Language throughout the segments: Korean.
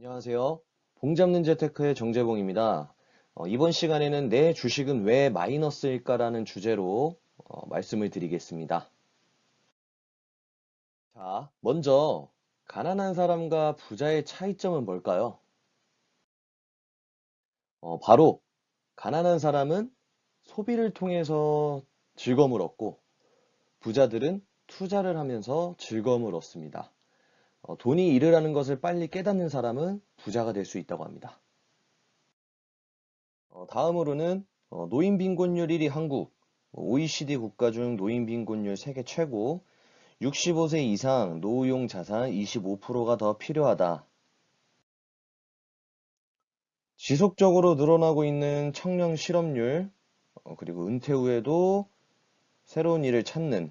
안녕하세요. 봉 잡는 재테크의 정재봉입니다. 이번 시간에는 내 주식은 왜 마이너스일까라는 주제로 말씀을 드리겠습니다. 자, 먼저 가난한 사람과 부자의 차이점은 뭘까요? 바로 가난한 사람은 소비를 통해서 즐거움을 얻고 부자들은 투자를 하면서 즐거움을 얻습니다. 돈이 이르라는 것을 빨리 깨닫는 사람은 부자가 될 수 있다고 합니다. 다음으로는 노인 빈곤율 1위 한국, OECD 국가 중 노인 빈곤율 세계 최고, 65세 이상 노후용 자산 25%가 더 필요하다. 지속적으로 늘어나고 있는 청년 실업률, 그리고 은퇴 후에도 새로운 일을 찾는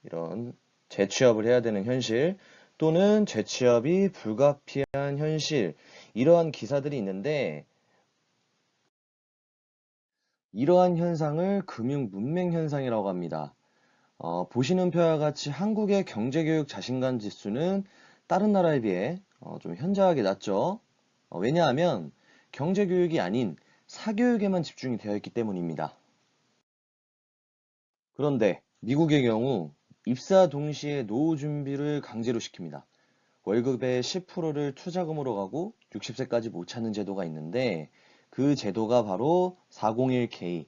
이런 재취업을 해야 되는 현실, 또는 재취업이 불가피한 현실, 이러한 기사들이 있는데, 이러한 현상을 금융 문맹 현상이라고 합니다. 보시는 표와 같이 한국의 경제교육 자신감 지수는 다른 나라에 비해 좀 현저하게 낮죠. 왜냐하면 경제교육이 아닌 사교육에만 집중이 되어 있기 때문입니다. 그런데 미국의 경우 입사 동시에 노후 준비를 강제로 시킵니다. 월급의 10%를 투자금으로 가고 60세까지 못 찾는 제도가 있는데 그 제도가 바로 401k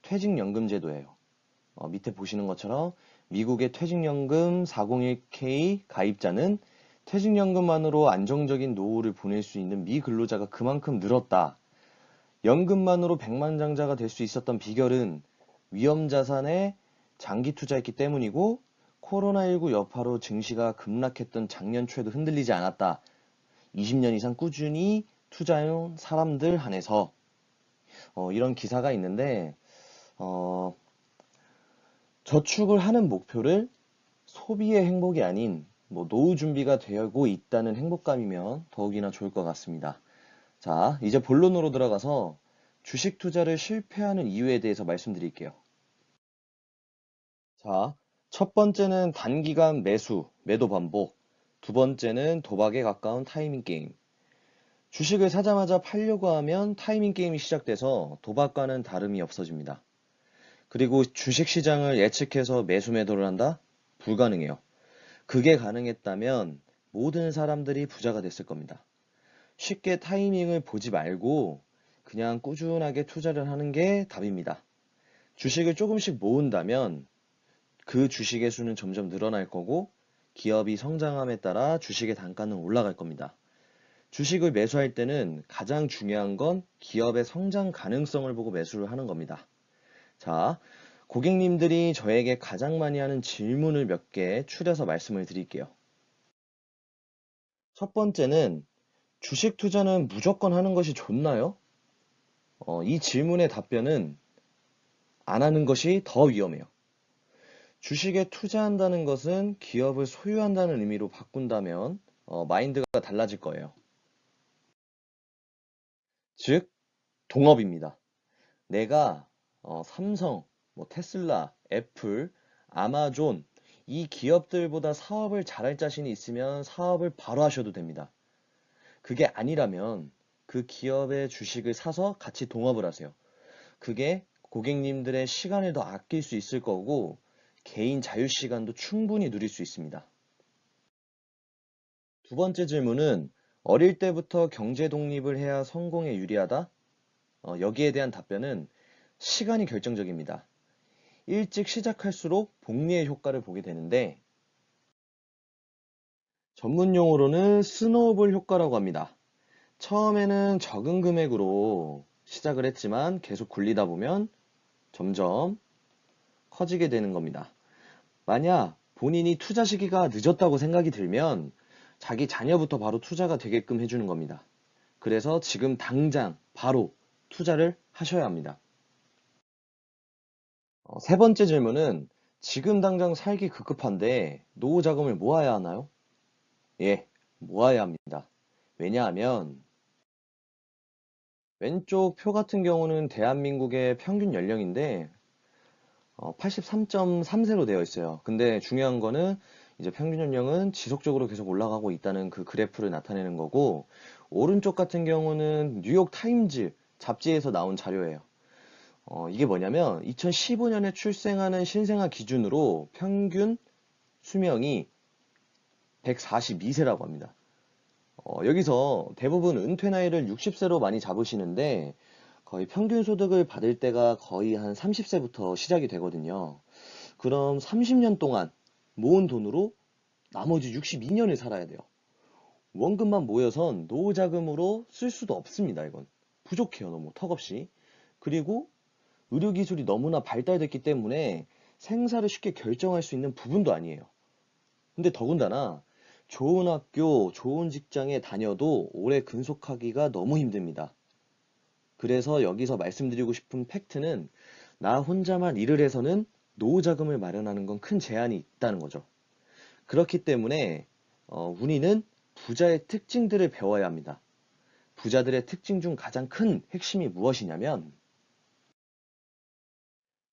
퇴직연금 제도예요. 밑에 보시는 것처럼 미국의 퇴직연금 401k 가입자는 퇴직연금만으로 안정적인 노후를 보낼 수 있는 미근로자가 그만큼 늘었다. 연금만으로 백만장자가 될 수 있었던 비결은 위험자산에 장기 투자했기 때문이고 코로나19 여파로 증시가 급락했던 작년 초에도 흔들리지 않았다. 20년 이상 꾸준히 투자해온 사람들 한해서 이런 기사가 있는데 어, 저축을 하는 목표를 소비의 행복이 아닌 노후 준비가 되고 있다는 행복감이면 더욱이나 좋을 것 같습니다. 자, 이제 본론으로 들어가서 주식 투자를 실패하는 이유에 대해서 말씀드릴게요. 자, 첫 번째는 단기간 매수, 매도 반복. 두 번째는 도박에 가까운 타이밍 게임. 주식을 사자마자 팔려고 하면 타이밍 게임이 시작돼서 도박과는 다름이 없어집니다. 그리고 주식 시장을 예측해서 매수 매도를 한다? 불가능해요. 그게 가능했다면 모든 사람들이 부자가 됐을 겁니다. 쉽게 타이밍을 보지 말고 그냥 꾸준하게 투자를 하는 게 답입니다. 주식을 조금씩 모은다면 그 주식의 수는 점점 늘어날 거고 기업이 성장함에 따라 주식의 단가는 올라갈 겁니다. 주식을 매수할 때는 가장 중요한 건 기업의 성장 가능성을 보고 매수를 하는 겁니다. 자, 고객님들이 저에게 가장 많이 하는 질문을 몇 개 추려서 말씀을 드릴게요. 첫 번째는 주식 투자는 무조건 하는 것이 좋나요? 이 질문의 답변은 안 하는 것이 더 위험해요. 주식에 투자한다는 것은 기업을 소유한다는 의미로 바꾼다면 마인드가 달라질 거예요. 즉, 동업입니다. 내가 삼성, 테슬라, 애플, 아마존 이 기업들보다 사업을 잘할 자신이 있으면 사업을 바로 하셔도 됩니다. 그게 아니라면 그 기업의 주식을 사서 같이 동업을 하세요. 그게 고객님들의 시간을 더 아낄 수 있을 거고 개인 자유 시간도 충분히 누릴 수 있습니다. 두 번째 질문은 어릴 때부터 경제 독립을 해야 성공에 유리하다? 여기에 대한 답변은 시간이 결정적입니다. 일찍 시작할수록 복리의 효과를 보게 되는데 전문 용어로는 스노우볼 효과라고 합니다. 처음에는 적은 금액으로 시작을 했지만 계속 굴리다 보면 점점 커지게 되는 겁니다. 만약 본인이 투자 시기가 늦었다고 생각이 들면 자기 자녀부터 바로 투자가 되게끔 해주는 겁니다. 그래서 지금 당장 바로 투자를 하셔야 합니다. 세 번째 질문은 지금 당장 살기 급급한데 노후 자금을 모아야 하나요? 예, 모아야 합니다. 왜냐하면 왼쪽 표 같은 경우는 대한민국의 평균 연령인데 83.3세로 되어 있어요. 근데 중요한 거는 이제 평균 연령은 지속적으로 계속 올라가고 있다는 그 그래프를 나타내는 거고, 오른쪽 같은 경우는 뉴욕 타임즈 잡지에서 나온 자료예요. 이게 뭐냐면 2015년에 출생하는 신생아 기준으로 평균 수명이 142세라고 합니다. 여기서 대부분 은퇴 나이를 60세로 많이 잡으시는데 거의 평균 소득을 받을 때가 거의 한 30세부터 시작이 되거든요. 그럼 30년 동안 모은 돈으로 나머지 62년을 살아야 돼요. 원금만 모여선 노후 자금으로 쓸 수도 없습니다, 이건. 부족해요, 너무 턱없이. 그리고 의료기술이 너무나 발달됐기 때문에 생사를 쉽게 결정할 수 있는 부분도 아니에요. 근데 더군다나 좋은 학교, 좋은 직장에 다녀도 오래 근속하기가 너무 힘듭니다. 그래서 여기서 말씀드리고 싶은 팩트는 나 혼자만 일을 해서는 노후 자금을 마련하는 건 큰 제한이 있다는 거죠. 그렇기 때문에 우리는 부자의 특징들을 배워야 합니다. 부자들의 특징 중 가장 큰 핵심이 무엇이냐면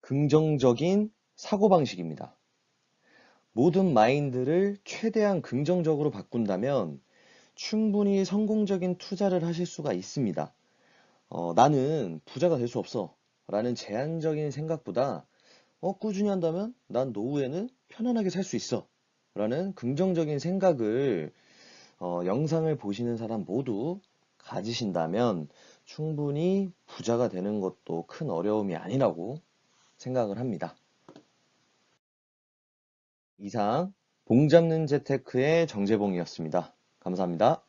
긍정적인 사고방식입니다. 모든 마인드를 최대한 긍정적으로 바꾼다면 충분히 성공적인 투자를 하실 수가 있습니다. 나는 부자가 될 수 없어 라는 제한적인 생각보다 꾸준히 한다면 난 노후에는 편안하게 살 수 있어 라는 긍정적인 생각을 영상을 보시는 사람 모두 가지신다면 충분히 부자가 되는 것도 큰 어려움이 아니라고 생각을 합니다. 이상 봉 잡는 재테크의 정재봉이었습니다. 감사합니다.